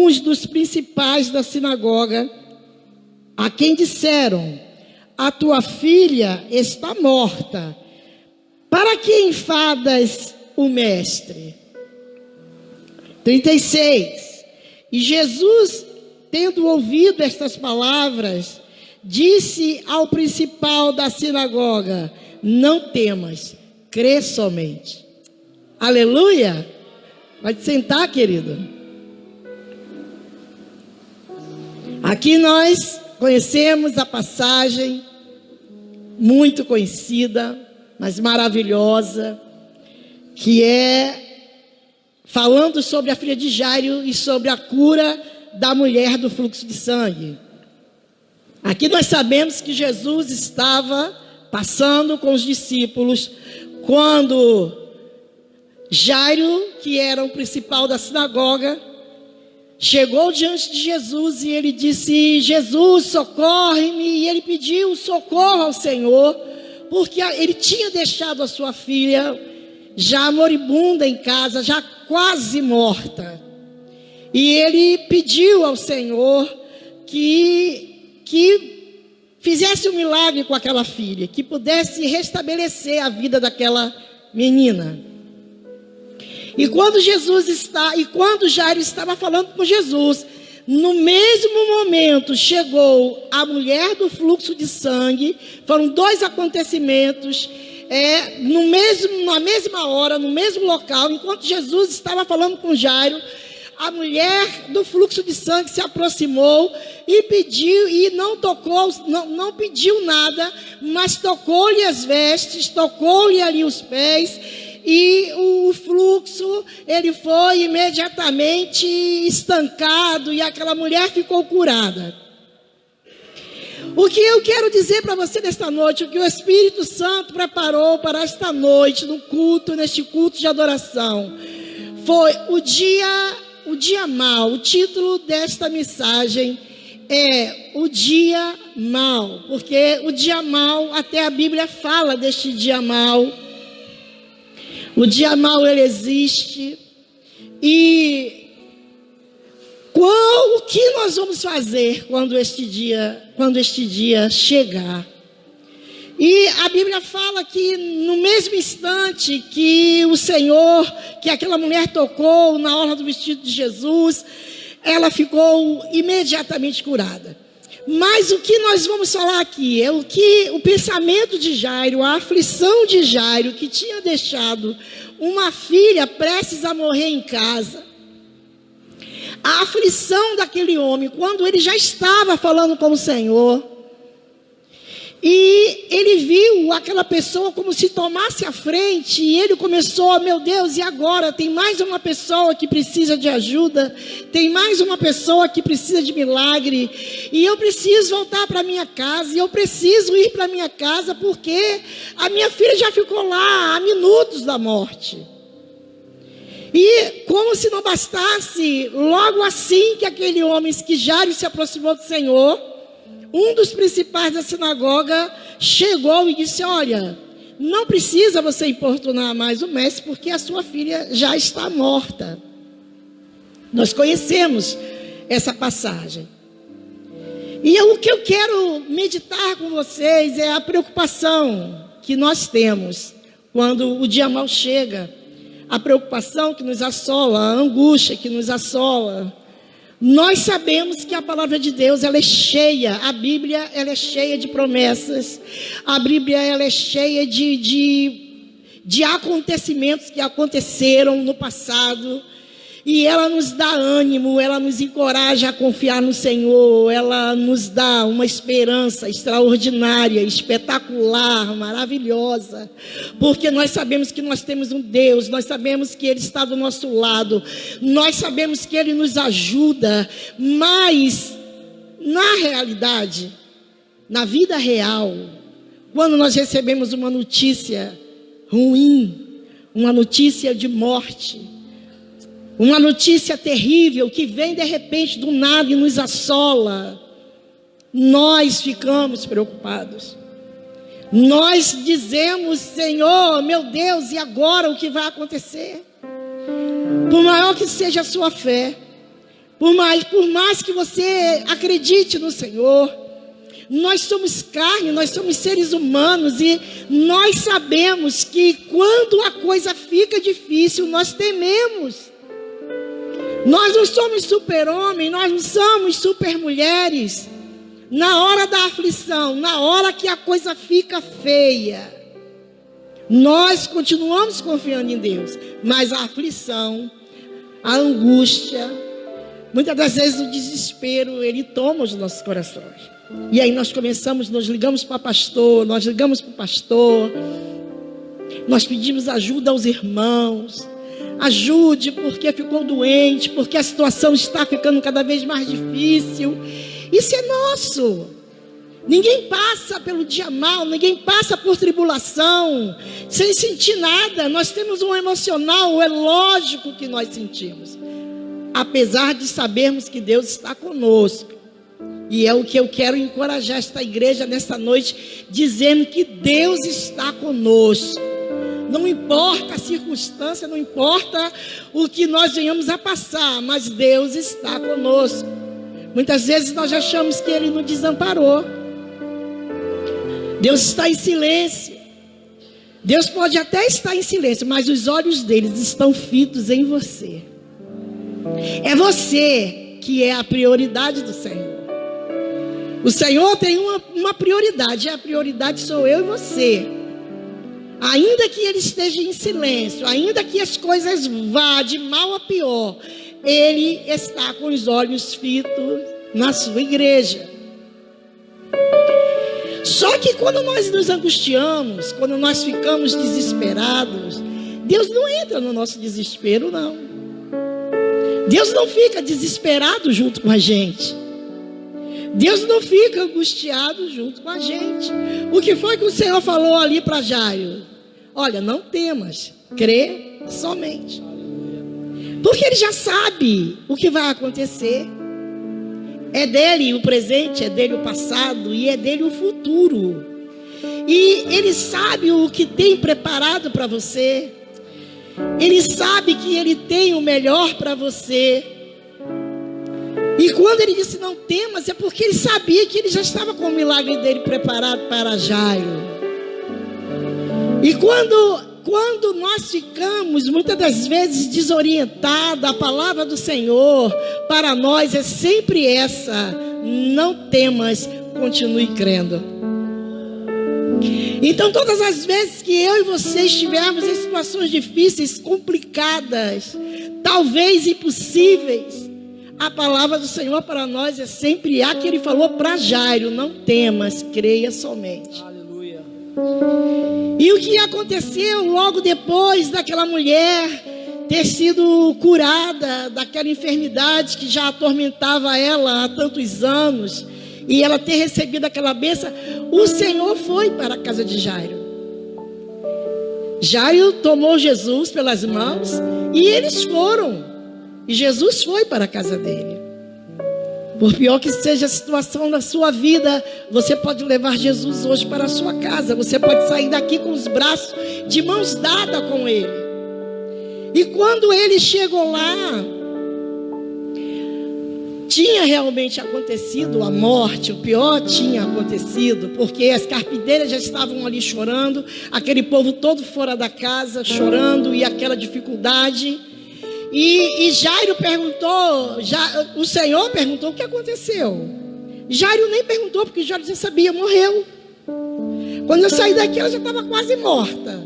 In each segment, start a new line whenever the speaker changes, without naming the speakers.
alguns dos principais da sinagoga, a quem disseram: a tua filha está morta, para que enfadas o mestre? 36. E Jesus, tendo ouvido estas palavras, disse ao principal da sinagoga: não temas, crê somente. Aleluia! Pode sentar, querido. Aqui nós conhecemos a passagem, muito conhecida, mas maravilhosa, que é falando sobre a filha de Jairo e sobre a cura da mulher do fluxo de sangue. Aqui nós sabemos que Jesus estava passando com os discípulos quando Jairo, que era o principal da sinagoga, chegou diante de Jesus e ele disse: Jesus, socorre-me. E ele pediu socorro ao Senhor, porque ele tinha deixado a sua filha já moribunda em casa, já quase morta. E ele pediu ao Senhor que fizesse um milagre com aquela filha, que pudesse restabelecer a vida daquela menina. E quando Jairo estava falando com Jesus, no mesmo momento chegou a mulher do fluxo de sangue. Foram dois acontecimentos, na mesma hora, no mesmo local. Enquanto Jesus estava falando com Jairo, a mulher do fluxo de sangue se aproximou e pediu, e não pediu nada, mas tocou-lhe as vestes, tocou-lhe ali os pés, e o fluxo, ele foi imediatamente estancado, e aquela mulher ficou curada. O que eu quero dizer para você nesta noite, o que o Espírito Santo preparou para esta noite, neste culto de adoração, foi o dia mau. O título desta mensagem é o dia mau, porque o dia mau, até a Bíblia fala deste dia mau. O dia mau, ele existe. E o que nós vamos fazer quando este dia chegar? E a Bíblia fala que no mesmo instante que o Senhor, que aquela mulher tocou na orla do vestido de Jesus, ela ficou imediatamente curada. Mas o que nós vamos falar aqui é o pensamento de Jairo, a aflição de Jairo, que tinha deixado uma filha prestes a morrer em casa. A aflição daquele homem, quando ele já estava falando com o Senhor, e ele viu aquela pessoa como se tomasse a frente, e ele começou: meu Deus, e agora? Tem mais uma pessoa que precisa de ajuda, tem mais uma pessoa que precisa de milagre, e eu preciso voltar para minha casa, e eu preciso ir para minha casa, porque a minha filha já ficou lá há minutos da morte. E como se não bastasse, logo assim que aquele homem, que Jairo se aproximou do Senhor, um dos principais da sinagoga chegou e disse: olha, não precisa você importunar mais o mestre, porque a sua filha já está morta. Nós conhecemos essa passagem. E o que eu quero meditar com vocês é a preocupação que nós temos quando o dia mau chega. A preocupação que nos assola, a angústia que nos assola. Nós sabemos que a palavra de Deus, ela é cheia, a Bíblia, ela é cheia de promessas, a Bíblia, ela é cheia de acontecimentos que aconteceram no passado, e ela nos dá ânimo, ela nos encoraja a confiar no Senhor, ela nos dá uma esperança extraordinária, espetacular, maravilhosa, porque nós sabemos que nós temos um Deus, nós sabemos que Ele está do nosso lado, nós sabemos que Ele nos ajuda, mas na realidade, na vida real, quando nós recebemos uma notícia ruim, uma notícia de morte, uma notícia terrível que vem de repente do nada e nos assola, nós ficamos preocupados. Nós dizemos: Senhor, meu Deus, e agora o que vai acontecer? Por maior que seja a sua fé, Por mais que você acredite no Senhor, nós somos carne, nós somos seres humanos e nós sabemos que quando a coisa fica difícil, nós tememos. Nós não somos super-homens, nós não somos super-mulheres. Na hora da aflição, na hora que a coisa fica feia, nós continuamos confiando em Deus. Mas a aflição, a angústia, muitas das vezes o desespero, ele toma os nossos corações. E aí nós ligamos para pastor, nós ligamos para o pastor, nós pedimos ajuda aos irmãos. Ajude porque ficou doente, porque a situação está ficando cada vez mais difícil. Isso é nosso. Ninguém passa pelo dia mal, ninguém passa por tribulação sem sentir nada. Nós temos um emocional, é lógico que nós sentimos, apesar de sabermos que Deus está conosco. E é o que eu quero encorajar esta igreja nessa noite, dizendo que Deus está conosco. Não importa a circunstância, não importa o que nós venhamos a passar, mas Deus está conosco. Muitas vezes nós achamos que Ele nos desamparou. Deus está em silêncio. Deus pode até estar em silêncio, mas os olhos deles estão fitos em você. É você que é a prioridade do Senhor. O Senhor tem uma prioridade, e a prioridade sou eu e você. Ainda que Ele esteja em silêncio, ainda que as coisas vá de mal a pior, Ele está com os olhos fitos na sua igreja. Só que quando nós nos angustiamos, quando nós ficamos desesperados, Deus não entra no nosso desespero, não. Deus não fica desesperado junto com a gente. Deus não fica angustiado junto com a gente. O que foi que o Senhor falou ali para Jairo? Olha, não temas, crê somente. Porque Ele já sabe o que vai acontecer. É dele o presente, é dele o passado e é dele o futuro. E Ele sabe o que tem preparado para você. Ele sabe que Ele tem o melhor para você. E quando Ele disse não temas, é porque Ele sabia que Ele já estava com o milagre dele preparado para Jairo. E quando nós ficamos muitas das vezes desorientados, a palavra do Senhor para nós é sempre essa: não temas, continue crendo. Então todas as vezes que eu e você estivermos em situações difíceis, complicadas, talvez impossíveis, a palavra do Senhor para nós é sempre a que Ele falou para Jairo: não temas, creia somente. Aleluia. E o que aconteceu logo depois daquela mulher ter sido curada daquela enfermidade que já atormentava ela há tantos anos, e ela ter recebido aquela bênção, o Senhor foi para a casa de Jairo. Jairo tomou Jesus pelas mãos e eles foram. E Jesus foi para a casa dele. Por pior que seja a situação da sua vida, você pode levar Jesus hoje para a sua casa. Você pode sair daqui com os braços de mãos dadas com Ele. E quando ele chegou lá, tinha realmente acontecido a morte. O pior tinha acontecido, porque as carpideiras já estavam ali chorando, aquele povo todo fora da casa chorando, e aquela dificuldade. E Jairo perguntou, o Senhor perguntou o que aconteceu. Jairo nem perguntou, porque Jairo já sabia, morreu. Quando eu saí daqui, ela já estava quase morta,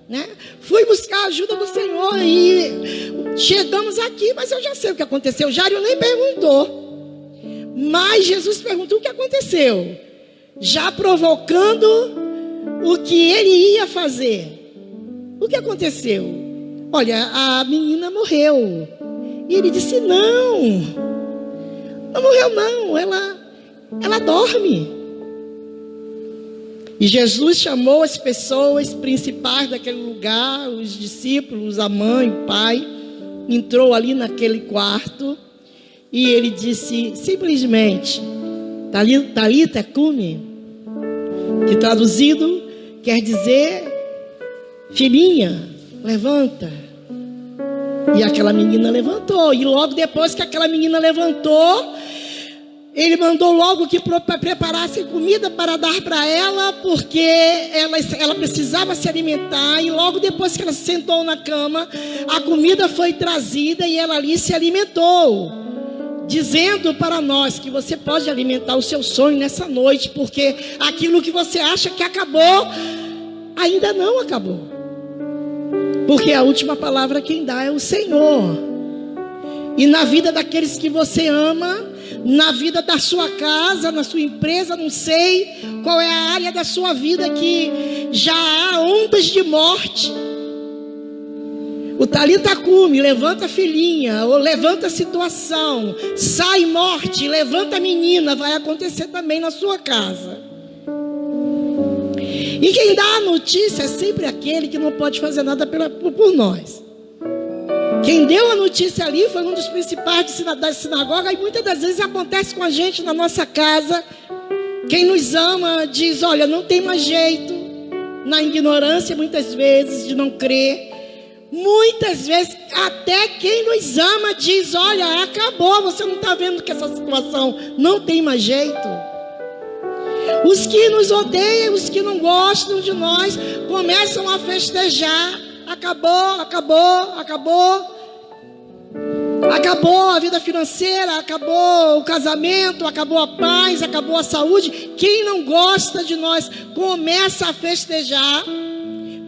né? Fui buscar a ajuda do Senhor e chegamos aqui, mas eu já sei o que aconteceu. Jairo nem perguntou, mas Jesus perguntou o que aconteceu, já provocando o que ele ia fazer. O que aconteceu? Olha, a menina morreu. E ele disse: não morreu não, ela dorme. E Jesus chamou as pessoas principais daquele lugar, os discípulos, a mãe, o pai, entrou ali naquele quarto e ele disse simplesmente: Talita cumi, que traduzido quer dizer: filhinha, levanta. E aquela menina levantou. E logo depois que aquela menina levantou, ele mandou logo que preparasse comida para dar para ela, porque ela precisava se alimentar. E logo depois que ela se sentou na cama, a comida foi trazida e ela ali se alimentou, dizendo para nós que você pode alimentar o seu sonho nessa noite, porque aquilo que você acha que acabou, ainda não acabou. Porque a última palavra quem dá é o Senhor. E na vida daqueles que você ama, na vida da sua casa, na sua empresa, não sei qual é a área da sua vida que já há ondas de morte. O Talita Cume, levanta a filhinha, ou levanta a situação, sai morte, levanta a menina, vai acontecer também na sua casa. E quem dá a notícia é sempre aquele que não pode fazer nada por nós. Quem deu a notícia ali foi um dos principais da sinagoga, e muitas das vezes acontece com a gente na nossa casa. Quem nos ama diz, olha, não tem mais jeito, na ignorância muitas vezes de não crer. Muitas vezes até quem nos ama diz, olha, acabou, você não está vendo que essa situação não tem mais jeito. Os que nos odeiam, os que não gostam de nós, começam a festejar. Acabou, acabou, acabou. Acabou a vida financeira, acabou o casamento, acabou a paz, acabou a saúde. Quem não gosta de nós começa a festejar.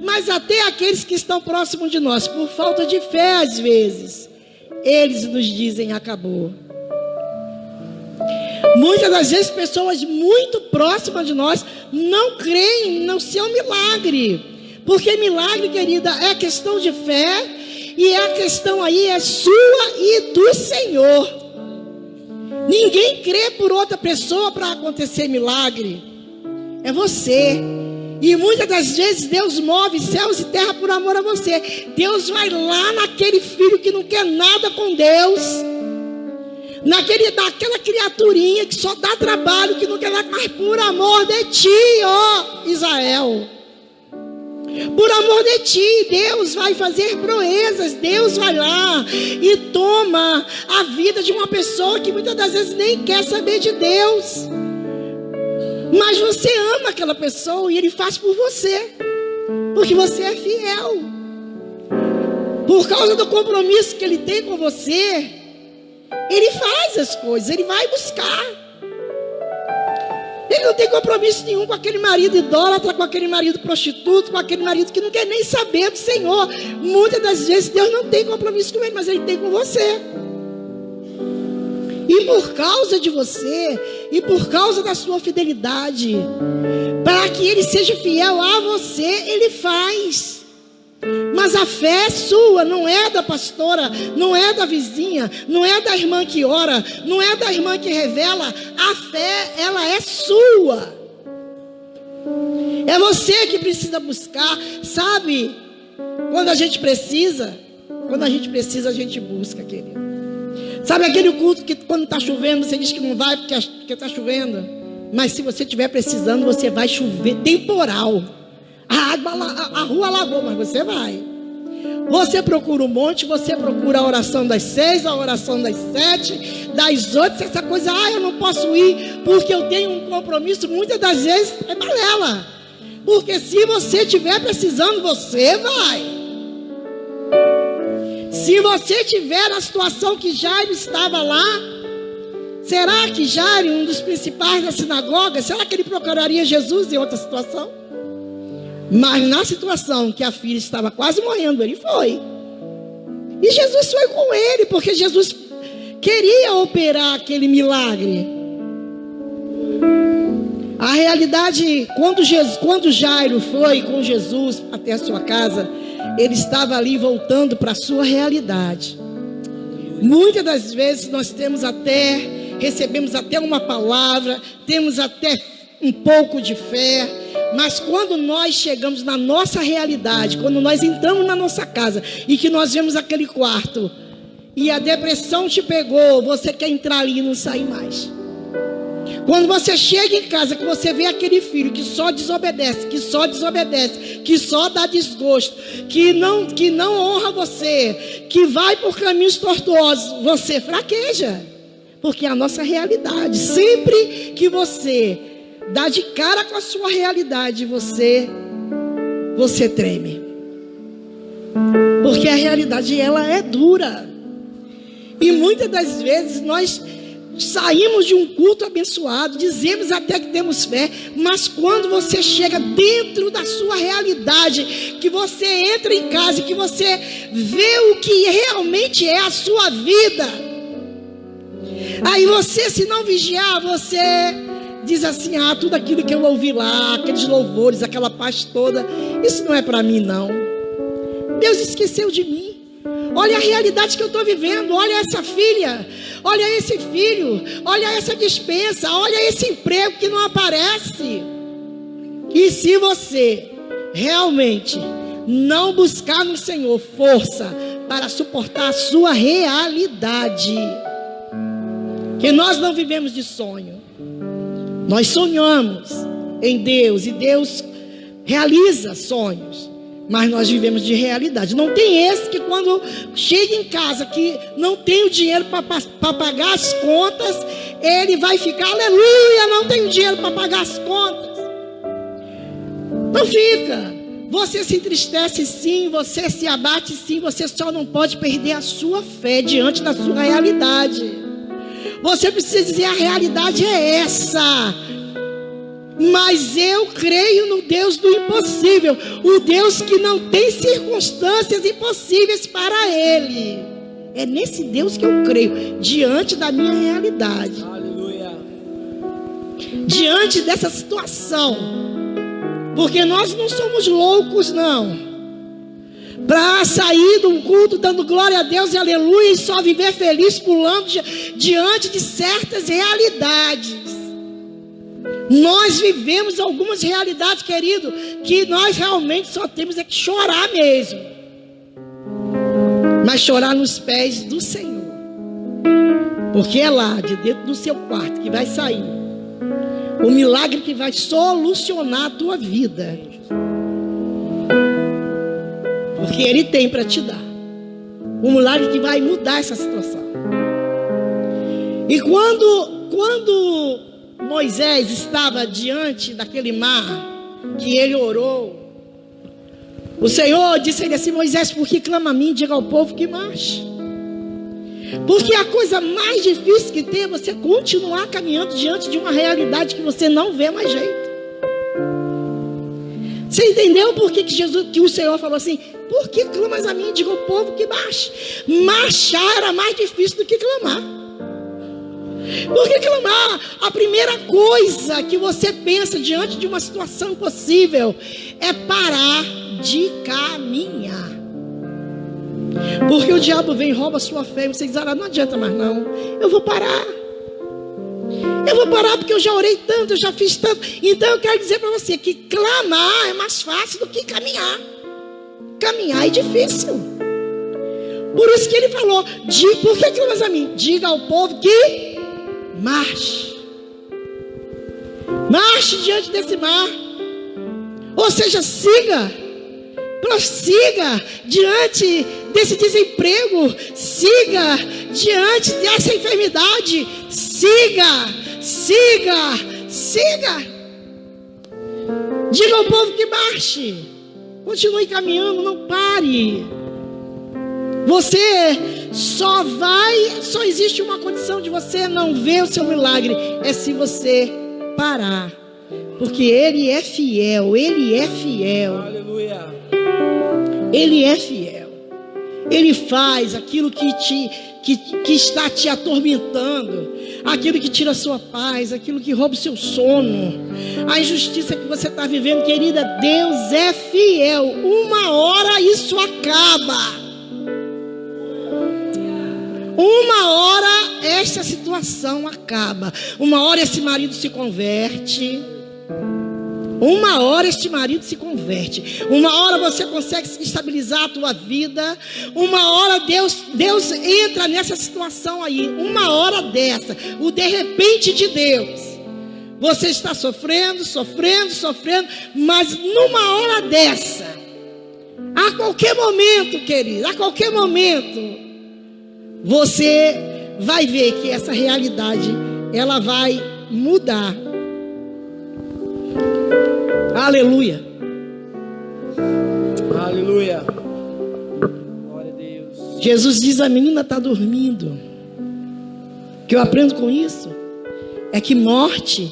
Mas até aqueles que estão próximos de nós, por falta de fé às vezes, eles nos dizem acabou. Muitas das vezes pessoas muito próximas de nós não creem no seu milagre. Porque milagre, querida, é questão de fé. E a questão aí é sua e do Senhor. Ninguém crê por outra pessoa para acontecer milagre. É você. E muitas das vezes Deus move céus e terra por amor a você. Deus vai lá naquele filho que não quer nada com Deus, naquela criaturinha que só dá trabalho, que não quer nada, mas por amor de ti, ó Israel. Por amor de ti, Deus vai fazer proezas. Deus vai lá e toma a vida de uma pessoa que muitas das vezes nem quer saber de Deus. Mas você ama aquela pessoa e Ele faz por você, porque você é fiel. Por causa do compromisso que Ele tem com você, Ele faz as coisas, Ele vai buscar. Ele não tem compromisso nenhum com aquele marido idólatra, com aquele marido prostituto, com aquele marido que não quer nem saber do Senhor. Muitas das vezes Deus não tem compromisso com ele, mas Ele tem com você. E por causa de você, e por causa da sua fidelidade, para que Ele seja fiel a você, Ele faz. Mas a fé é sua, não é da pastora, não é da vizinha, não é da irmã que ora, não é da irmã que revela. A fé, ela é sua. É você que precisa buscar, sabe? Quando a gente precisa, a gente busca, querido. Sabe aquele culto que quando está chovendo, você diz que não vai porque está chovendo? Mas se você estiver precisando, você vai chover, temporal. A rua lavou, mas você vai. Você procura o monte, você procura a oração das 6, a oração das 7, das 8, essa coisa, eu não posso ir porque eu tenho um compromisso. Muitas das vezes é balela. Porque se você estiver precisando, você vai. Se você estiver na situação que Jairo estava lá, será que Jairo, um dos principais da sinagoga, será que ele procuraria Jesus em outra situação? Mas na situação que a filha estava quase morrendo, ele foi. E Jesus foi com ele, porque Jesus queria operar aquele milagre. A realidade, quando Jairo foi com Jesus até a sua casa, ele estava ali voltando para a sua realidade. Muitas das vezes nós recebemos até uma palavra, temos até um pouco de fé, mas quando nós chegamos na nossa realidade, quando nós entramos na nossa casa e que nós vemos aquele quarto e a depressão te pegou, você quer entrar ali e não sair mais. Quando você chega em casa, que você vê aquele filho que só desobedece, que só dá desgosto, que não honra você, que vai por caminhos tortuosos, você fraqueja. Porque é a nossa realidade. Sempre que você dá de cara com a sua realidade, você treme. Porque a realidade, ela é dura. E muitas das vezes nós saímos de um culto abençoado, dizemos até que temos fé, mas quando você chega dentro da sua realidade, que você entra em casa e que você vê o que realmente é a sua vida, aí você, se não vigiar, você diz assim: ah, tudo aquilo que eu ouvi lá, aqueles louvores, aquela paz toda, isso não é para mim não. Deus esqueceu de mim. Olha a realidade que eu estou vivendo. Olha essa filha, olha esse filho, olha essa despensa, olha esse emprego que não aparece. E se você realmente não buscar no Senhor força para suportar a sua realidade, que nós não vivemos de sonho, nós sonhamos em Deus e Deus realiza sonhos, mas nós vivemos de realidade. Não tem esse que quando chega em casa, que não tem o dinheiro para pagar as contas, ele vai ficar, aleluia, não tenho dinheiro para pagar as contas. Não fica. Você se entristece sim, você se abate sim, você só não pode perder a sua fé diante da sua realidade. Você precisa dizer: a realidade é essa, mas eu creio no Deus do impossível, o Deus que não tem circunstâncias impossíveis para Ele. É nesse Deus que eu creio, diante da minha realidade. Aleluia. Diante dessa situação, porque nós não somos loucos não, para sair de um culto dando glória a Deus e aleluia, e só viver feliz pulando diante de certas realidades. Nós vivemos algumas realidades, querido, que nós realmente só temos é que chorar mesmo, mas chorar nos pés do Senhor, porque é lá de dentro do seu quarto que vai sair o milagre que vai solucionar a tua vida, porque Ele tem para te dar um milagre que vai mudar essa situação. E quando Moisés estava diante daquele mar, que ele orou, o Senhor disse a ele assim: Moisés, por que clama a mim? Diga ao povo que marche. Porque a coisa mais difícil que tem é você continuar caminhando diante de uma realidade que você não vê mais jeito. Você entendeu por que o Senhor falou assim: por que clamas a mim? Diga ao povo que marche. Marchar era mais difícil do que clamar. Porque clamar, a primeira coisa que você pensa diante de uma situação impossível é parar de caminhar. Porque o diabo vem e rouba a sua fé e você diz: ah, não adianta mais não, eu vou parar. Eu vou parar porque eu já orei tanto, eu já fiz tanto. Então eu quero dizer para você que clamar é mais fácil do que caminhar. Caminhar é difícil. Por isso que ele falou: por que clamas a mim? Diga ao povo que marche. Marche diante desse mar. Ou seja, prossiga diante desse desemprego, siga diante dessa enfermidade, siga. Diga ao povo que marche. Continue caminhando, não pare. Só existe uma condição de você não ver o seu milagre, é se você parar. Porque Ele é fiel, Ele é fiel. Aleluia. Ele é fiel. Ele faz aquilo que está te atormentando, aquilo que tira a sua paz, aquilo que rouba o seu sono, a injustiça que você está vivendo, querida. Deus é fiel. Uma hora isso acaba. Uma hora essa situação acaba. Uma hora esse marido se converte. Uma hora este marido se converte. Uma hora você consegue estabilizar a tua vida. Uma hora Deus entra nessa situação aí. Uma hora dessa, o de repente de Deus Você está sofrendo, mas numa hora dessa, a qualquer momento, querido, a qualquer momento, você vai ver que essa realidade, ela vai mudar. Aleluia.
Aleluia. Glória a Deus.
Jesus diz: a menina está dormindo. O que eu aprendo com isso é que morte,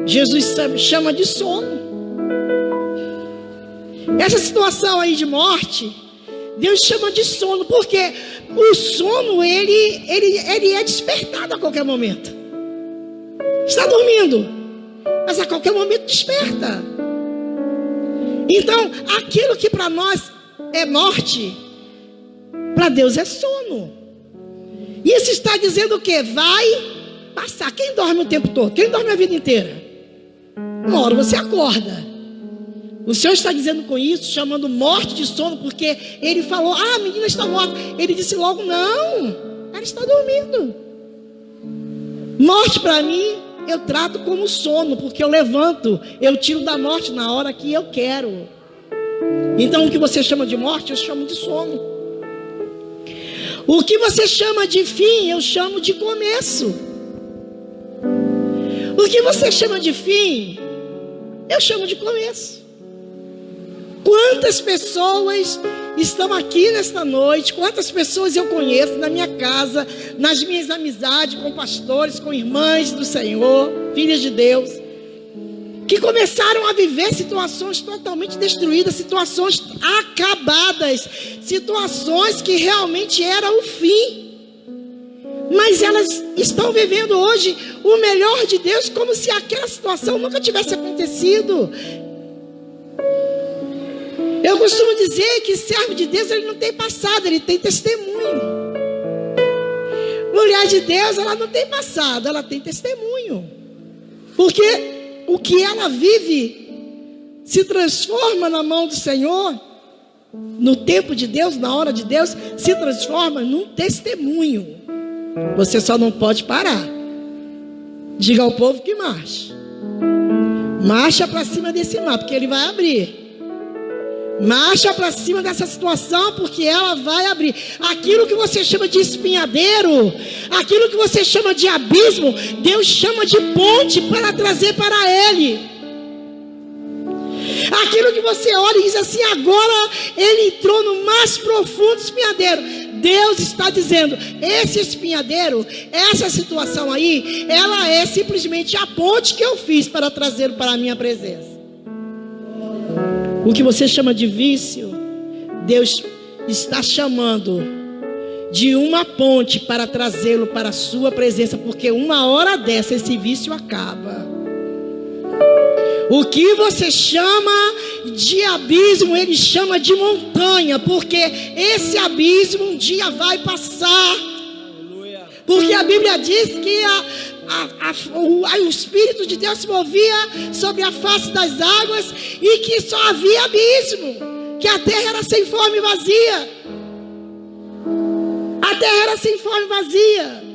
Jesus chama de sono. Essa situação aí de morte, Deus chama de sono, porque o sono, ele é despertado a qualquer momento. Está dormindo, mas a qualquer momento desperta. Então, aquilo que para nós é morte, para Deus é sono. Isso está dizendo o quê? Vai passar. Quem dorme o tempo todo? Quem dorme a vida inteira? Uma hora você acorda. O Senhor está dizendo com isso, chamando morte de sono, porque Ele falou: ah, a menina está morta. Ele disse logo: não, ela está dormindo. Morte para mim, eu trato como sono, porque eu levanto, eu tiro da morte na hora que eu quero. Então o que você chama de morte, eu chamo de sono. O que você chama de fim, eu chamo de começo. O que você chama de fim, eu chamo de começo. Quantas pessoas estão aqui nesta noite, quantas pessoas eu conheço na minha casa, nas minhas amizades com pastores, com irmãs do Senhor, filhas de Deus, que começaram a viver situações totalmente destruídas, situações acabadas, situações que realmente eram o fim. Mas elas estão vivendo hoje o melhor de Deus, como se aquela situação nunca tivesse acontecido. Eu costumo dizer que servo de Deus, ele não tem passado, ele tem testemunho. Mulher de Deus, ela não tem passado, ela tem testemunho. Porque o que ela vive se transforma na mão do Senhor, no tempo de Deus, na hora de Deus, se transforma num testemunho. Você só não pode parar. Diga ao povo que marche. Marcha para cima desse mar, porque ele vai abrir. Marcha para cima dessa situação, porque ela vai abrir. Aquilo que você chama de espinhadeiro, aquilo que você chama de abismo, Deus chama de ponte para trazer para Ele. Aquilo que você olha e diz assim: agora ele entrou no mais profundo espinhadeiro. Deus está dizendo: esse espinhadeiro, essa situação aí, ela é simplesmente a ponte que eu fiz para trazê-lo para a minha presença. O que você chama de vício, Deus está chamando de uma ponte para trazê-lo para a sua presença, porque uma hora dessa esse vício acaba. O que você chama de abismo, ele chama de montanha, porque esse abismo um dia vai passar. Porque a Bíblia diz que o Espírito de Deus se movia sobre a face das águas e que só havia abismo, que a terra era sem forma e vazia. A terra era sem forma e vazia.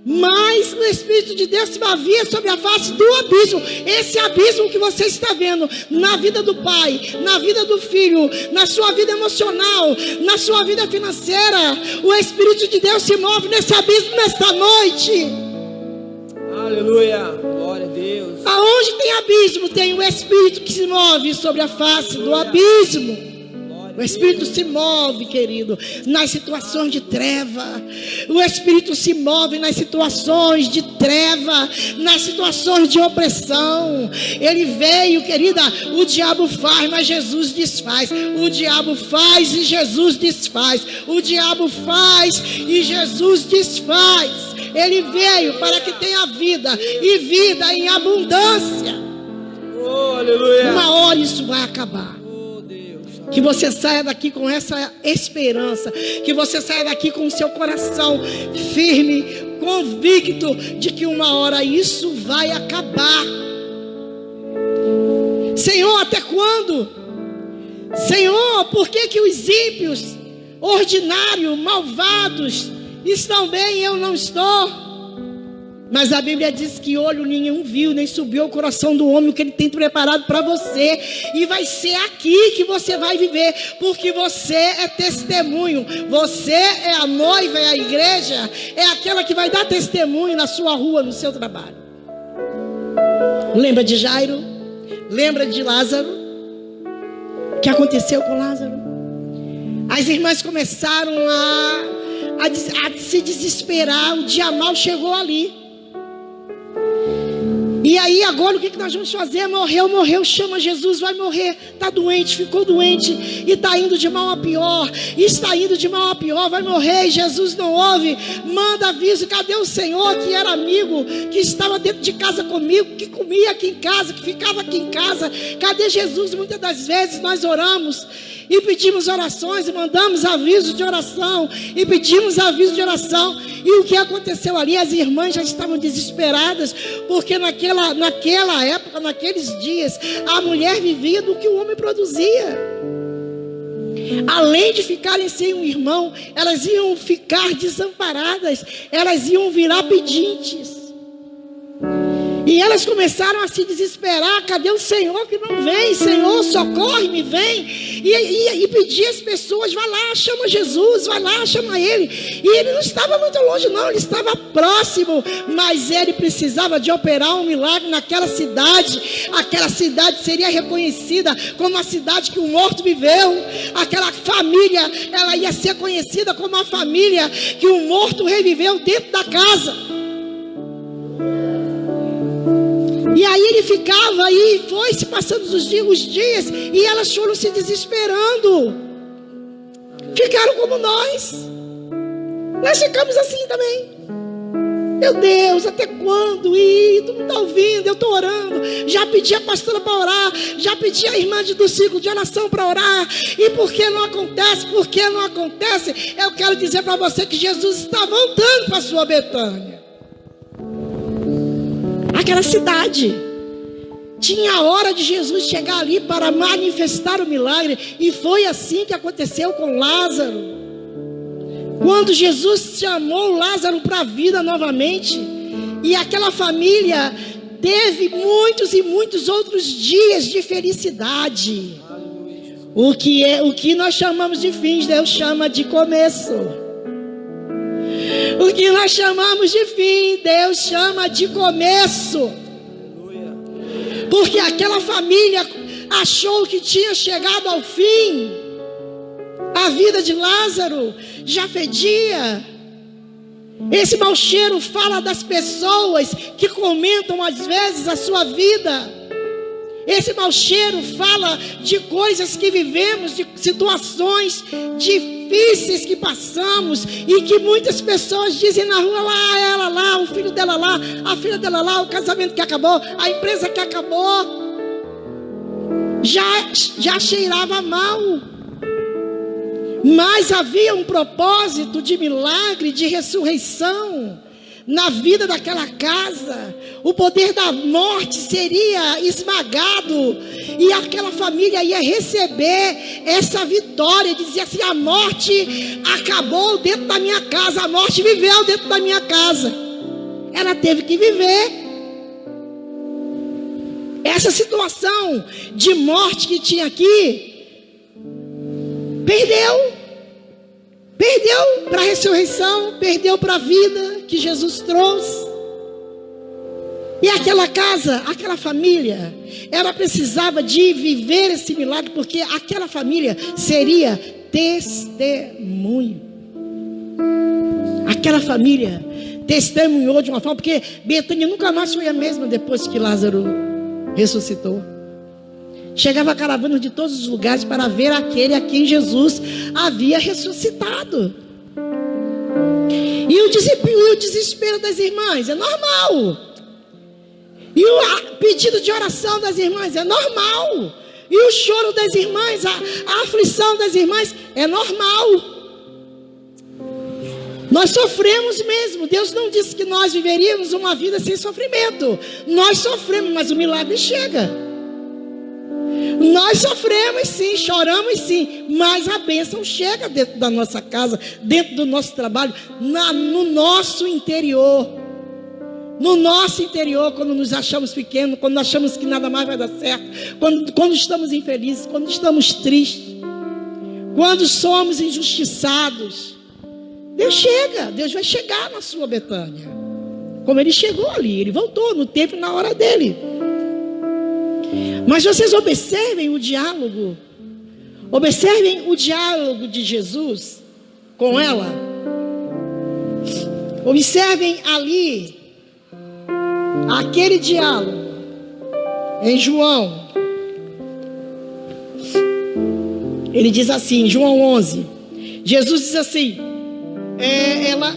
Mas o Espírito de Deus se movia sobre a face do abismo. Esse abismo que você está vendo na vida do pai, na vida do filho, na sua vida emocional, na sua vida financeira, o Espírito de Deus se move nesse abismo nesta noite.
Aleluia, glória a Deus.
Aonde tem abismo, tem o Espírito que se move sobre a face do abismo. O Espírito se move, querido, nas situações de treva. O Espírito se move nas situações de treva, nas situações de opressão. Ele veio, querida, o diabo faz, mas Jesus desfaz. O diabo faz e Jesus desfaz. O diabo faz e Jesus desfaz. Ele veio para que tenha vida e vida em abundância.
Oh, aleluia.
Uma hora isso vai acabar. Que você saia daqui com essa esperança, que você saia daqui com o seu coração firme, convicto de que uma hora isso vai acabar. Senhor, até quando? Senhor, por que que os ímpios, ordinários, malvados estão bem e eu não estou? Mas a Bíblia diz que olho nenhum viu, nem subiu ao coração do homem o que ele tem preparado para você. E vai ser aqui que você vai viver, porque você é testemunho. Você é a noiva, é a igreja, é aquela que vai dar testemunho na sua rua, no seu trabalho. Lembra de Jairo? Lembra de Lázaro? O que aconteceu com Lázaro? As irmãs começaram a se desesperar. O dia mal chegou ali. E aí agora o que nós vamos fazer? Morreu, chama Jesus, vai morrer. Está doente, ficou doente. E está indo de mal a pior. Vai morrer. E Jesus não ouve. Manda aviso. Cadê o Senhor que era amigo, que estava dentro de casa comigo, que comia aqui em casa, que ficava aqui em casa? Cadê Jesus? Muitas das vezes nós oramos e pedimos orações, e mandamos avisos de oração, e pedimos aviso de oração. E o que aconteceu ali? As irmãs já estavam desesperadas, porque naquela época, naqueles dias, a mulher vivia do que o homem produzia. Além de ficarem sem um irmão, elas iam ficar desamparadas, elas iam virar pedintes. E elas começaram a se desesperar. Cadê o Senhor que não vem? Senhor, socorre-me, vem. E pedir às pessoas: vai lá, chama Jesus, vai lá, chama Ele. E Ele não estava muito longe não, Ele estava próximo. Mas Ele precisava de operar um milagre naquela cidade. Aquela cidade seria reconhecida como a cidade que o morto viveu. Aquela família, ela ia ser conhecida como a família que o morto reviveu dentro da casa. E aí ele ficava aí, foi se passando os dias, e elas foram se desesperando. Ficaram como nós. Nós ficamos assim também. Meu Deus, até quando? Tu não está ouvindo, eu estou orando. Já pedi a pastora para orar, já pedi a irmã do ciclo de oração para orar. E por que não acontece? Por que não acontece? Eu quero dizer para você que Jesus está voltando para a sua Betânia. Aquela cidade tinha a hora de Jesus chegar ali para manifestar o milagre. E foi assim que aconteceu com Lázaro. Quando Jesus chamou Lázaro para a vida novamente, e aquela família teve muitos e muitos outros dias de felicidade. O que nós chamamos de fim, Deus chama de começo. O que nós chamamos de fim, Deus chama de começo. Porque aquela família achou que tinha chegado ao fim. A vida de Lázaro já fedia. Esse mau cheiro fala das pessoas que comentam às vezes a sua vida. Esse mau cheiro fala de coisas que vivemos, de situações difíceis que passamos, e que muitas pessoas dizem na rua: lá, ela lá, o filho dela lá, a filha dela lá, o casamento que acabou, a empresa que acabou. Já cheirava mal. Mas havia um propósito de milagre, de ressurreição na vida daquela casa. O poder da morte seria esmagado, e aquela família ia receber essa vitória. Dizia assim: a morte acabou dentro da minha casa, a morte viveu dentro da minha casa. Ela teve que viver essa situação de morte que tinha aqui. Perdeu para a ressurreição, perdeu para a vida que Jesus trouxe. E aquela casa, aquela família, ela precisava de viver esse milagre, porque aquela família seria testemunho. Aquela família testemunhou de uma forma, porque Betânia nunca mais foi a mesma depois que Lázaro ressuscitou. Chegava caravanas de todos os lugares para ver aquele a quem Jesus havia ressuscitado. E o desespero das irmãs é normal. E o pedido de oração das irmãs é normal. E o choro das irmãs, a aflição das irmãs é normal. Nós sofremos mesmo. Deus não disse que nós viveríamos uma vida sem sofrimento. Nós sofremos, mas o milagre chega. Nós sofremos sim, choramos sim, mas a bênção chega dentro da nossa casa, dentro do nosso trabalho, no nosso interior. No nosso interior, quando nos achamos pequenos, quando achamos que nada mais vai dar certo, quando estamos infelizes, quando estamos tristes, quando somos injustiçados, Deus vai chegar na sua Betânia, como Ele chegou ali, Ele voltou no tempo e na hora dele. Mas vocês observem o diálogo de Jesus com ela. Observem ali aquele diálogo em João. Ele diz assim, João 11. Jesus diz assim,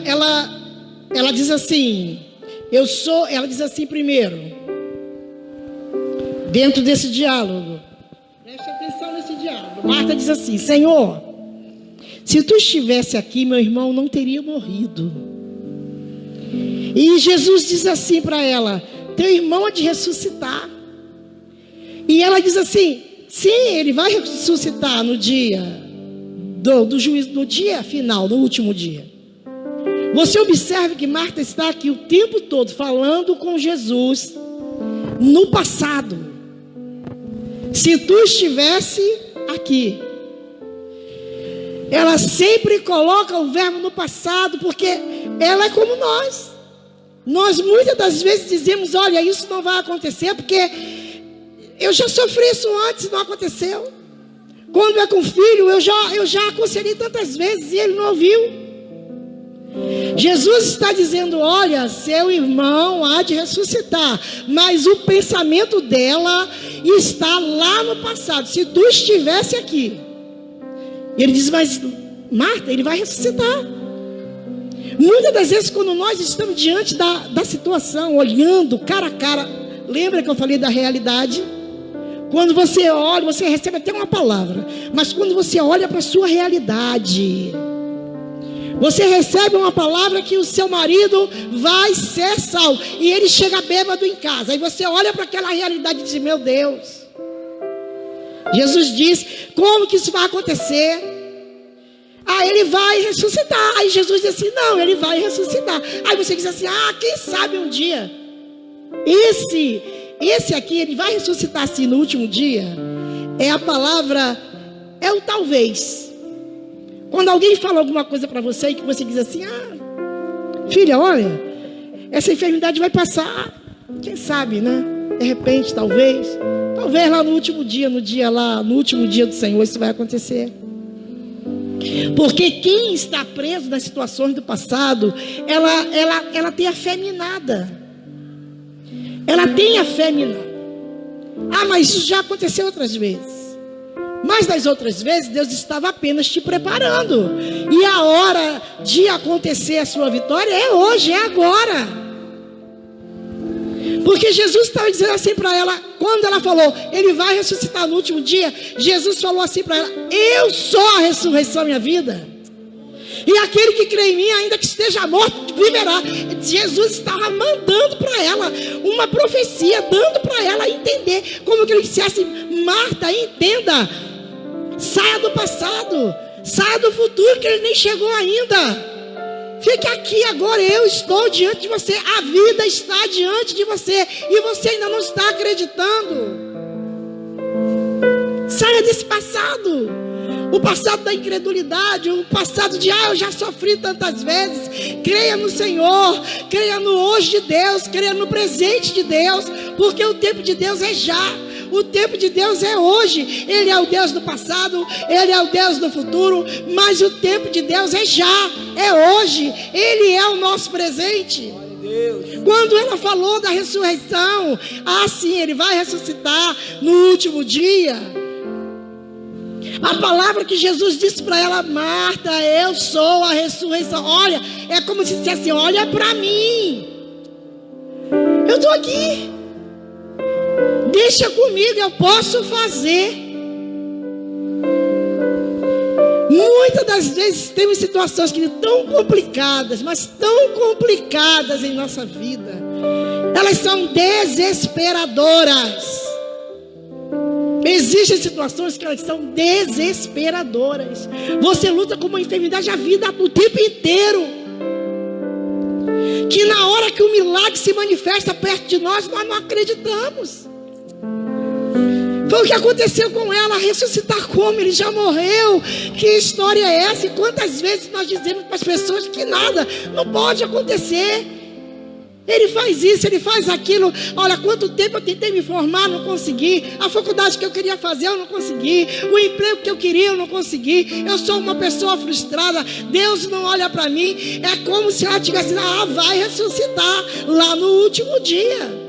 ela diz assim, ela diz assim primeiro, dentro desse diálogo, preste atenção nesse diálogo. Marta diz assim, Senhor, se tu estivesse aqui, meu irmão não teria morrido. E Jesus diz assim para ela, teu irmão há de ressuscitar. E ela diz assim, sim, ele vai ressuscitar no dia do juízo, no dia final, no último dia. Você observe que Marta está aqui o tempo todo falando com Jesus no passado. Se tu estivesse aqui, ela sempre coloca o verbo no passado, porque ela é como nós. Nós muitas das vezes dizemos, olha, isso não vai acontecer, porque eu já sofri isso antes e não aconteceu. Quando é com filho, eu já aconselhei tantas vezes e ele não ouviu. Jesus está dizendo, olha, seu irmão há de ressuscitar, mas o pensamento dela está lá no passado. Se tu estivesse aqui, ele diz, mas Marta, ele vai ressuscitar. Muitas das vezes, quando nós estamos diante da situação, olhando cara a cara, lembra que eu falei da realidade? Quando você olha, você recebe até uma palavra, mas quando você olha para a sua realidade, você recebe uma palavra que o seu marido vai ser salvo, e ele chega bêbado em casa, aí você olha para aquela realidade e diz, meu Deus, Jesus diz, como que isso vai acontecer? Ele vai ressuscitar. Aí Jesus diz assim, não, ele vai ressuscitar. Aí você diz assim, quem sabe um dia esse aqui, ele vai ressuscitar assim no último dia. É a palavra, é o talvez. Quando alguém fala alguma coisa para você e que você diz assim, filha, olha, essa enfermidade vai passar, quem sabe, né? De repente, talvez lá no último dia, no último dia do Senhor, isso vai acontecer. Porque quem está preso nas situações do passado, ela tem a fé minada. Ela tem a fé minada. Mas isso já aconteceu outras vezes. Mas nas outras vezes, Deus estava apenas te preparando. E a hora de acontecer a sua vitória é hoje, é agora. Porque Jesus estava dizendo assim para ela, quando ela falou, ele vai ressuscitar no último dia, Jesus falou assim para ela, eu sou a ressurreição e a vida. E aquele que crê em mim, ainda que esteja morto, viverá. Jesus estava mandando para ela uma profecia, dando para ela entender, como que ele dissesse, Marta, entenda, saia do passado, saia do futuro, que ele nem chegou ainda. Fique aqui agora, eu estou diante de você, a vida está diante de você, e você ainda não está acreditando. Saia desse passado, o passado da incredulidade, o passado de, eu já sofri tantas vezes. Creia no Senhor, creia no hoje de Deus, creia no presente de Deus, porque o tempo de Deus é já. O tempo de Deus é hoje. Ele é o Deus do passado, Ele é o Deus do futuro, mas o tempo de Deus é já, é hoje. Ele é o nosso presente. Quando ela falou da ressurreição, sim, Ele vai ressuscitar no último dia. A palavra que Jesus disse para ela, Marta, eu sou a ressurreição. Olha, é como se dissesse, olha para mim, eu estou aqui, deixa comigo, eu posso fazer. Muitas das vezes temos situações que tão complicadas, mas tão complicadas em nossa vida, elas são desesperadoras. Existem situações que elas são desesperadoras. Você luta com uma enfermidade a vida, o tempo inteiro. que na hora que o milagre se manifesta perto de nós, nós não acreditamos. Foi o que aconteceu com ela. Ressuscitar como? Ele já morreu. Que história é essa? E quantas vezes nós dizemos para as pessoas que nada, não pode acontecer. Ele faz isso, ele faz aquilo. Olha, quanto tempo eu tentei me formar, não consegui. A faculdade que eu queria fazer, eu não consegui. O emprego que eu queria, eu não consegui. Eu sou uma pessoa frustrada. Deus não olha para mim. É como se ela tivesse, vai ressuscitar lá no último dia.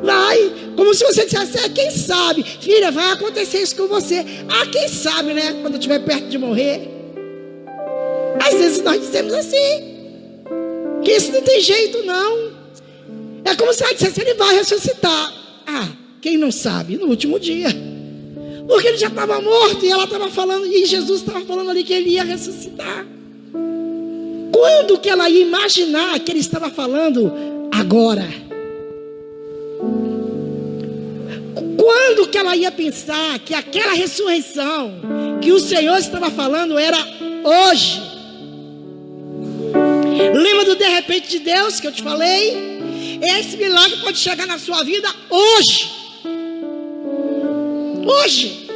Vai, como se você dissesse, quem sabe, filha, vai acontecer isso com você. Quem sabe, né? Quando eu estiver perto de morrer. Às vezes nós dizemos assim, que isso não tem jeito não. É como se ela dissesse, ele vai ressuscitar. Quem não sabe, no último dia. Porque ele já estava morto e ela estava falando, e Jesus estava falando ali que ele ia ressuscitar. Quando que ela ia imaginar que ele estava falando agora? Quando que ela ia pensar que aquela ressurreição que o Senhor estava falando era hoje? Lembra do de repente de Deus que eu te falei? Esse milagre pode chegar na sua vida hoje. Hoje.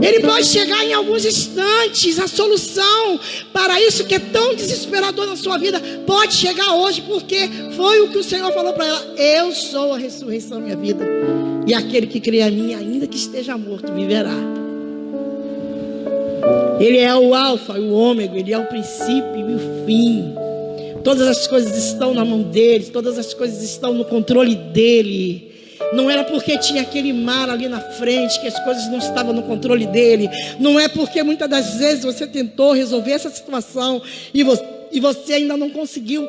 Ele pode chegar em alguns instantes. A solução para isso que é tão desesperador na sua vida pode chegar hoje, porque foi o que o Senhor falou para ela: eu sou a ressurreição da minha vida, e aquele que crê em mim, ainda que esteja morto, viverá. Ele é o alfa e o ômega, ele é o princípio e o fim. Todas as coisas estão na mão dele, todas as coisas estão no controle dele. Não era porque tinha aquele mar ali na frente que as coisas não estavam no controle dele. Não é porque muitas das vezes você tentou resolver essa situação e você ainda não conseguiu.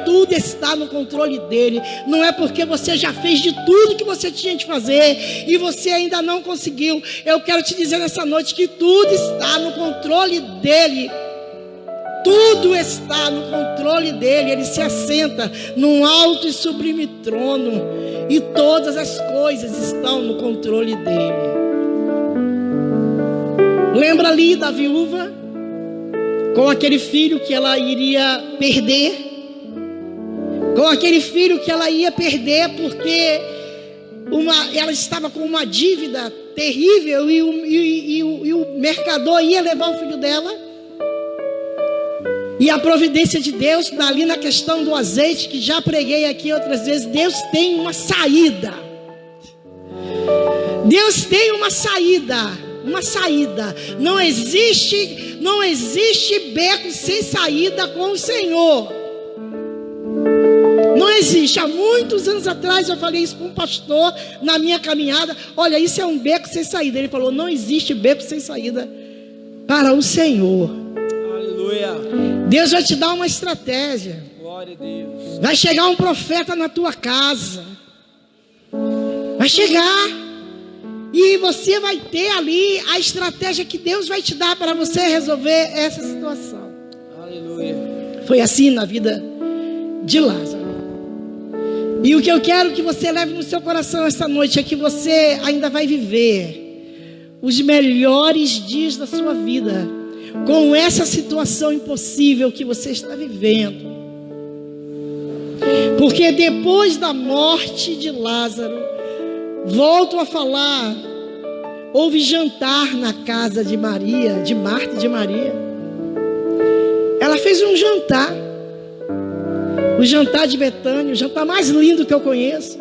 Tudo está no controle dele. Não é porque você já fez de tudo que você tinha de fazer e você ainda não conseguiu. Eu quero te dizer nessa noite que tudo está no controle dele. Tudo está no controle dele. Ele se assenta num alto e sublime trono, e todas as coisas estão no controle dele. Lembra ali da viúva com aquele filho que ela iria perder? Com aquele filho que ela ia perder porque ela estava com uma dívida terrível e o mercador ia levar o filho dela. E a providência de Deus, ali na questão do azeite, que já preguei aqui outras vezes, Deus tem uma saída. Deus tem uma saída. Uma saída. Não existe beco sem saída com o Senhor. Não existe. Há muitos anos atrás eu falei isso com um pastor na minha caminhada. Olha, isso é um beco sem saída. Ele falou: não existe beco sem saída para o Senhor. Deus vai te dar uma estratégia.
Glória a Deus.
Vai chegar um profeta na tua casa. Vai chegar. E você vai ter ali a estratégia que Deus vai te dar para você resolver essa situação.
Aleluia.
Foi assim na vida de Lázaro. E o que eu quero que você leve no seu coração esta noite é que você ainda vai viver os melhores dias da sua vida com essa situação impossível que você está vivendo. Porque depois da morte de Lázaro, volto a falar, houve jantar na casa de Maria, de Marta e de Maria. Ela fez um jantar, o jantar de Betânia, o jantar mais lindo que eu conheço,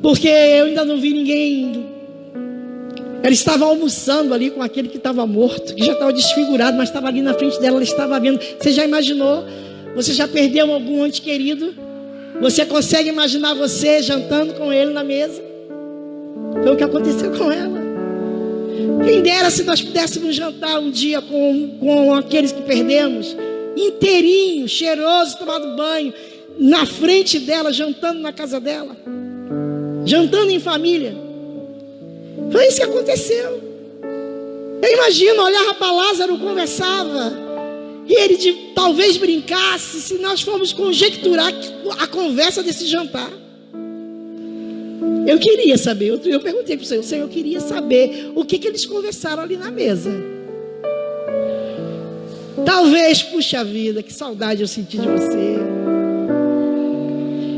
porque eu ainda não vi ninguém indo. Ela estava almoçando ali com aquele que estava morto, que já estava desfigurado, mas estava ali na frente dela, ela estava vendo. Você já imaginou? Você já perdeu algum ente querido? Você consegue imaginar você jantando com ele na mesa? Foi o que aconteceu com ela. Quem dera se nós pudéssemos jantar um dia com aqueles que perdemos, inteirinho, cheiroso, tomado banho, na frente dela, jantando na casa dela, jantando em família. Foi isso que aconteceu. Eu imagino, olhava para Lázaro, conversava, e ele talvez brincasse, se nós formos conjecturar a conversa desse jantar. Eu queria saber, eu perguntei para o Senhor, eu queria saber o que eles conversaram ali na mesa. Talvez, puxa vida, que saudade eu senti de você.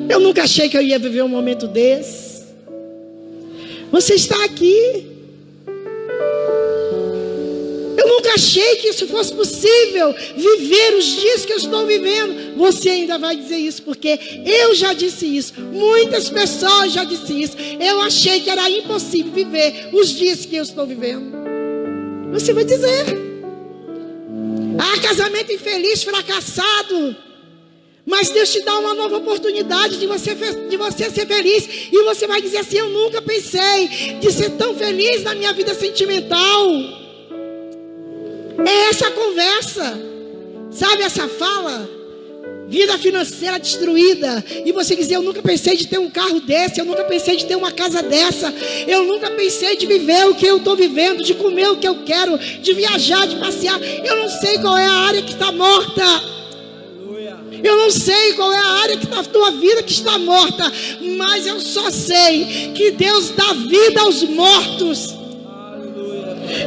Eu nunca achei que eu ia viver um momento desse. Você está aqui. Eu nunca achei que isso fosse possível, viver os dias que eu estou vivendo. Você ainda vai dizer isso, porque eu já disse isso. Muitas pessoas já disseram isso. Eu achei que era impossível viver os dias que eu estou vivendo. Você vai dizer: ah, casamento infeliz, fracassado. Mas Deus te dá uma nova oportunidade de você ser feliz. E você vai dizer assim: eu nunca pensei de ser tão feliz na minha vida sentimental. É essa conversa, sabe, essa fala, vida financeira destruída, e você dizer: eu nunca pensei de ter um carro desse, eu nunca pensei de ter uma casa dessa, eu nunca pensei de viver o que eu estou vivendo, de comer o que eu quero, de viajar, de passear. Eu não sei qual é a área que está morta. Eu não sei qual é a área que da tua vida que está morta, mas eu só sei que Deus dá vida aos mortos.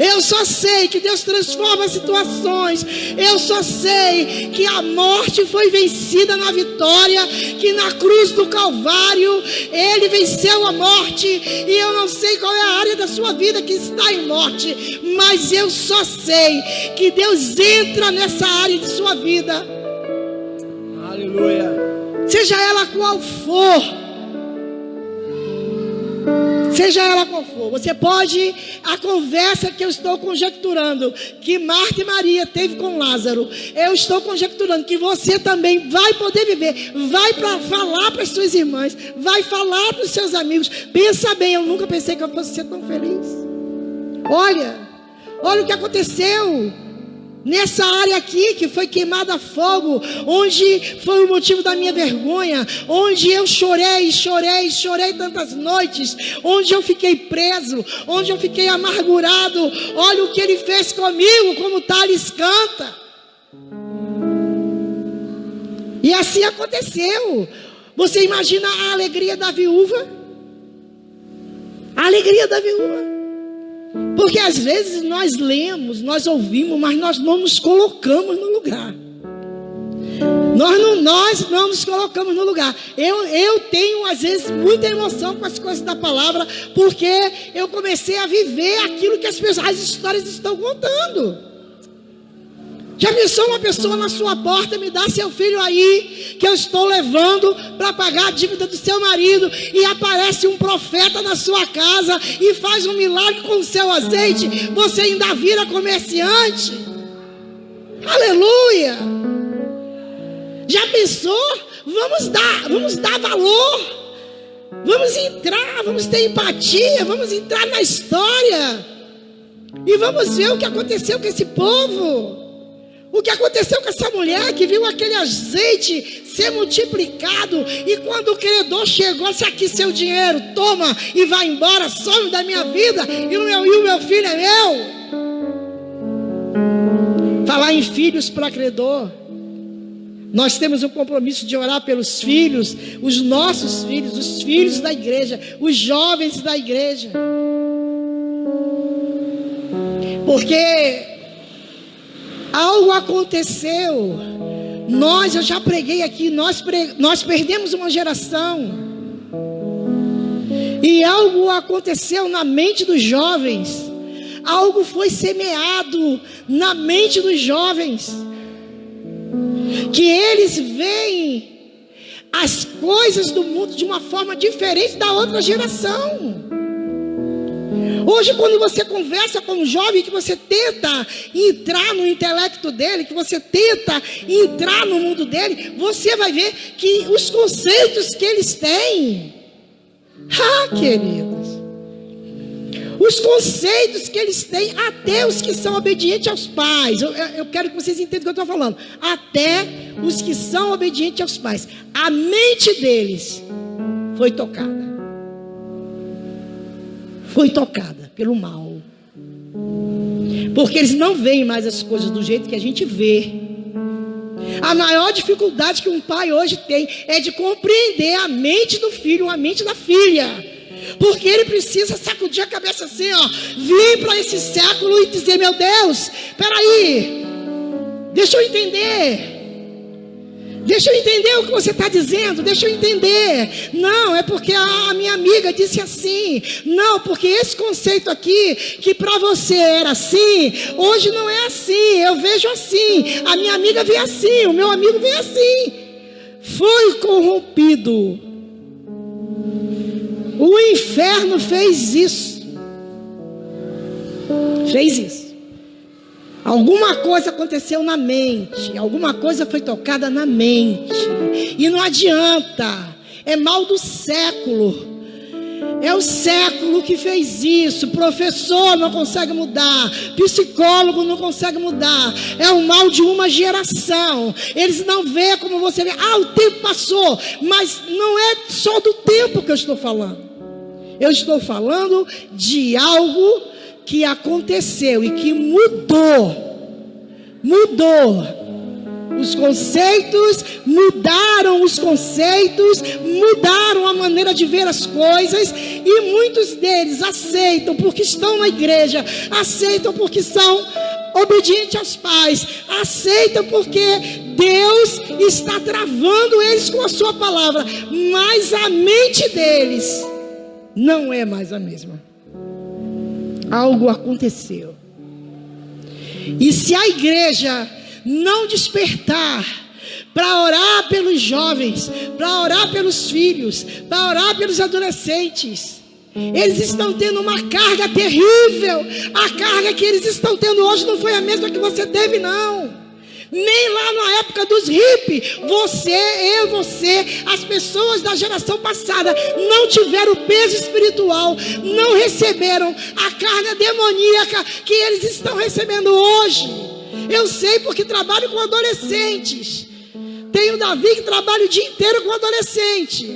Eu só sei que Deus transforma situações. Eu só sei que a morte foi vencida na vitória, que na cruz do Calvário Ele venceu a morte. E eu não sei qual é a área da sua vida que está em morte, mas eu só sei que Deus entra nessa área de sua vida.
Aleluia.
Seja ela qual for. Seja ela qual for, você pode, a conversa que eu estou conjecturando, que Marta e Maria teve com Lázaro, eu estou conjecturando que você também vai poder viver, vai para falar para as suas irmãs, vai falar para os seus amigos. Pensa bem, eu nunca pensei que eu fosse ser tão feliz. Olha o que aconteceu nessa área aqui, que foi queimada a fogo, onde foi o motivo da minha vergonha, onde eu chorei tantas noites, onde eu fiquei preso, onde eu fiquei amargurado. Olha o que Ele fez comigo, como Thales canta. E assim aconteceu. Você imagina a alegria da viúva? A alegria da viúva. Porque às vezes nós lemos, nós ouvimos, mas nós não nos colocamos no lugar. Nós não nos colocamos no lugar. Eu tenho às vezes muita emoção com as coisas da palavra, porque eu comecei a viver aquilo que as histórias estão contando. Já pensou uma pessoa na sua porta: me dá seu filho aí, que eu estou levando para pagar a dívida do seu marido, e aparece um profeta na sua casa e faz um milagre com o seu azeite, você ainda vira comerciante? Aleluia! Já pensou? Vamos dar valor, vamos ter empatia, vamos entrar na história e vamos ver o que aconteceu com esse povo. O que aconteceu com essa mulher que viu aquele azeite ser multiplicado, e quando o credor chegou: se aqui seu dinheiro, toma e vai embora, some da minha vida, e o meu filho é meu. Falar em filhos para credor, nós temos o compromisso de orar pelos filhos, os nossos filhos, os filhos da igreja, os jovens da igreja, porque algo aconteceu. Eu já preguei aqui, nós perdemos uma geração, e algo aconteceu na mente dos jovens. Algo foi semeado na mente dos jovens, que eles veem as coisas do mundo de uma forma diferente da outra geração. Hoje, quando você conversa com um jovem, que você tenta entrar no intelecto dele, que você tenta entrar no mundo dele, você vai ver que os conceitos que eles têm, queridos, os conceitos que eles têm, até os que são obedientes aos pais, eu quero que vocês entendam o que eu estou falando, até os que são obedientes aos pais, a mente deles foi tocada pelo mal, porque eles não veem mais as coisas do jeito que a gente vê. A maior dificuldade que um pai hoje tem é de compreender a mente do filho, a mente da filha, porque ele precisa sacudir a cabeça assim, vir para esse século e dizer: meu Deus, peraí, Deixa eu entender. Deixa eu entender o que você está dizendo. Deixa eu entender. Não, é porque a minha amiga disse assim. Não, porque esse conceito aqui, que para você era assim, hoje não é assim. Eu vejo assim. A minha amiga vê assim. O meu amigo vê assim. Foi corrompido. O inferno fez isso. Fez isso. Alguma coisa aconteceu na mente, alguma coisa foi tocada na mente, e não adianta, é mal do século, é o século que fez isso. Professor não consegue mudar, psicólogo não consegue mudar, é o mal de uma geração. Eles não veem como você vê, o tempo passou, mas não é só do tempo que eu estou falando, eu estou falando de algo que aconteceu e que mudou os conceitos, mudaram os conceitos, mudaram a maneira de ver as coisas, e muitos deles aceitam porque estão na igreja, aceitam porque são obedientes aos pais, aceitam porque Deus está travando eles com a sua palavra, mas a mente deles não é mais a mesma. Algo aconteceu. E se a igreja não despertar para orar pelos jovens, para orar pelos filhos, para orar pelos adolescentes, eles estão tendo uma carga terrível. A carga que eles estão tendo hoje não foi a mesma que você teve, não. Nem lá na época dos hippies. Você, as pessoas da geração passada não tiveram o peso espiritual, não receberam a carga demoníaca que eles estão recebendo hoje. Eu sei porque trabalho com adolescentes. Tenho o Davi que trabalha o dia inteiro com adolescente.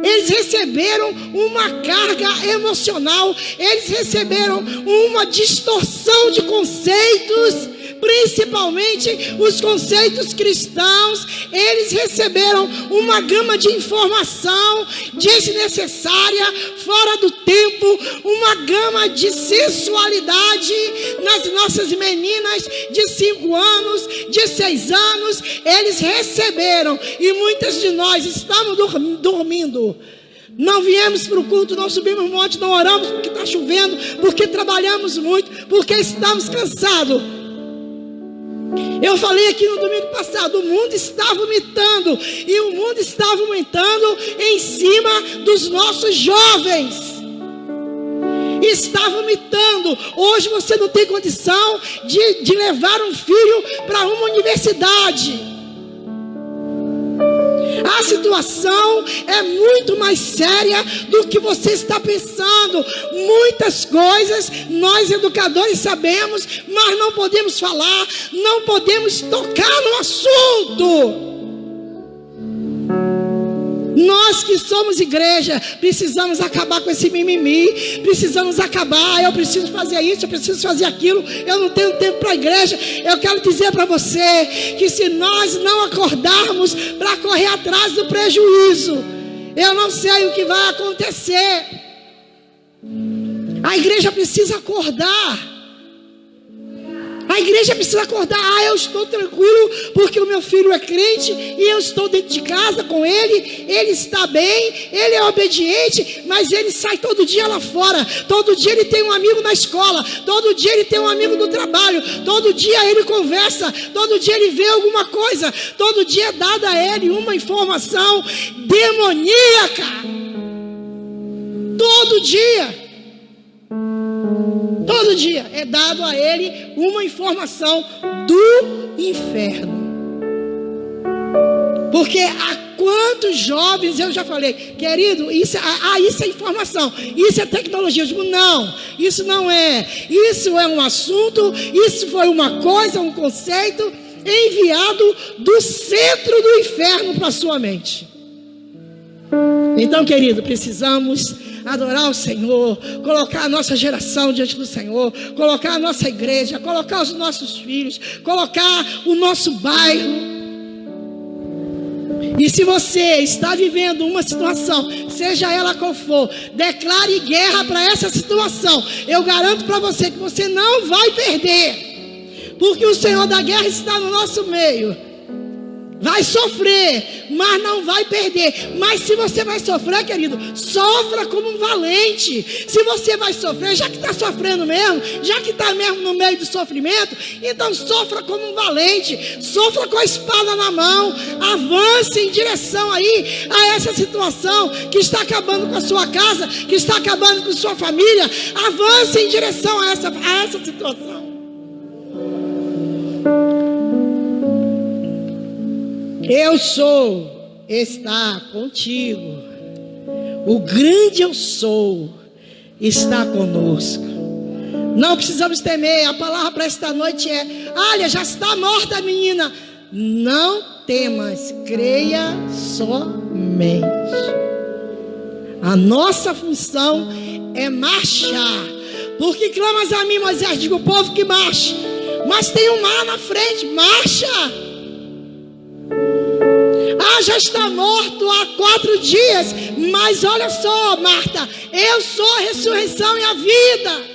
Eles receberam uma carga emocional, eles receberam uma distorção de conceitos, principalmente os conceitos cristãos. Eles receberam uma gama de informação desnecessária, fora do tempo, uma gama de sensualidade nas nossas meninas de 5 anos, de 6 anos. Eles receberam, e muitas de nós estamos dormindo. Não viemos para o culto, não subimos no monte, não oramos porque está chovendo, porque trabalhamos muito, porque estamos cansados. Eu falei aqui no domingo passado, o mundo está vomitando, e o mundo está vomitando em cima dos nossos jovens. Está vomitando. Hoje você não tem condição de levar um filho para uma universidade. A situação é muito mais séria do que você está pensando. Muitas coisas nós educadores sabemos, mas não podemos falar, não podemos tocar no assunto. Nós que somos igreja, precisamos acabar com esse mimimi, precisamos acabar. Eu preciso fazer isso, eu preciso fazer aquilo, eu não tenho tempo para a igreja. Eu quero dizer para você que se nós não acordarmos para correr atrás do prejuízo, eu não sei o que vai acontecer. A igreja precisa acordar. A igreja precisa acordar. Eu estou tranquilo porque o meu filho é crente e eu estou dentro de casa com ele. Ele está bem, ele é obediente, mas ele sai todo dia lá fora. Todo dia ele tem um amigo na escola, todo dia ele tem um amigo no trabalho, todo dia ele conversa, todo dia ele vê alguma coisa, todo dia é dada a ele uma informação demoníaca. Todo dia é dado a ele uma informação do inferno. Porque há quantos jovens, eu já falei, querido, isso é informação, isso é tecnologia. Eu digo, não, isso não é. Isso é um assunto, isso foi uma coisa, um conceito enviado do centro do inferno para a sua mente. Então, querido, precisamos adorar o Senhor, colocar a nossa geração diante do Senhor, colocar a nossa igreja, colocar os nossos filhos, colocar o nosso bairro. E se você está vivendo uma situação, seja ela qual for, declare guerra para essa situação. Eu garanto para você que você não vai perder, porque o Senhor da guerra está no nosso meio. Vai sofrer, mas não vai perder. Mas se você vai sofrer, querido, sofra como um valente. Se você vai sofrer, já que está sofrendo mesmo, já que está mesmo no meio do sofrimento, então sofra como um valente. Sofra com a espada na mão. Avance em direção aí a essa situação que está acabando com a sua casa, que está acabando com a sua família. Avance em direção a essa situação. Eu sou, está contigo. O grande eu sou está conosco. Não precisamos temer. A palavra para esta noite é: olha, já está morta a menina. Não temas, creia somente. A nossa função é marchar. Porque clamas a mim, Moisés, diga o povo que marche. Mas tem um mar na frente, marcha. Já está morto há 4 dias. Mas olha só, Marta, eu sou a ressurreição e a vida.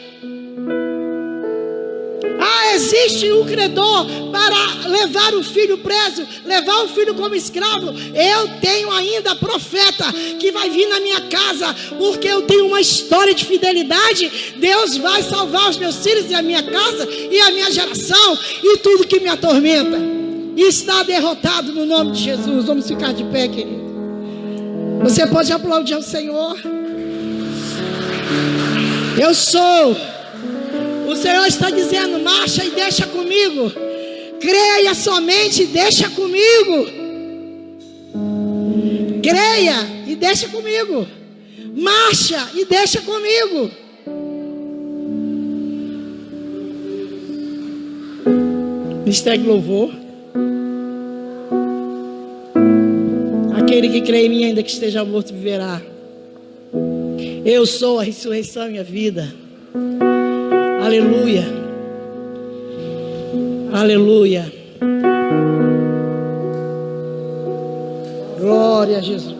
Existe um credor para levar o filho preso, levar o filho como escravo. Eu tenho ainda profeta que vai vir na minha casa, porque eu tenho uma história de fidelidade. Deus vai salvar os meus filhos e a minha casa e a minha geração e tudo que me atormenta. Está derrotado no nome de Jesus. Vamos ficar de pé, querido. Você pode aplaudir ao Senhor. Eu sou. O Senhor está dizendo: marcha e deixa comigo. Creia somente e deixa comigo. Creia e deixa comigo. Marcha e deixa comigo. Ministério louvor. Aquele que crê em mim, ainda que esteja morto, viverá. Eu sou a ressurreição e a vida. Aleluia. Aleluia. Glória a Jesus.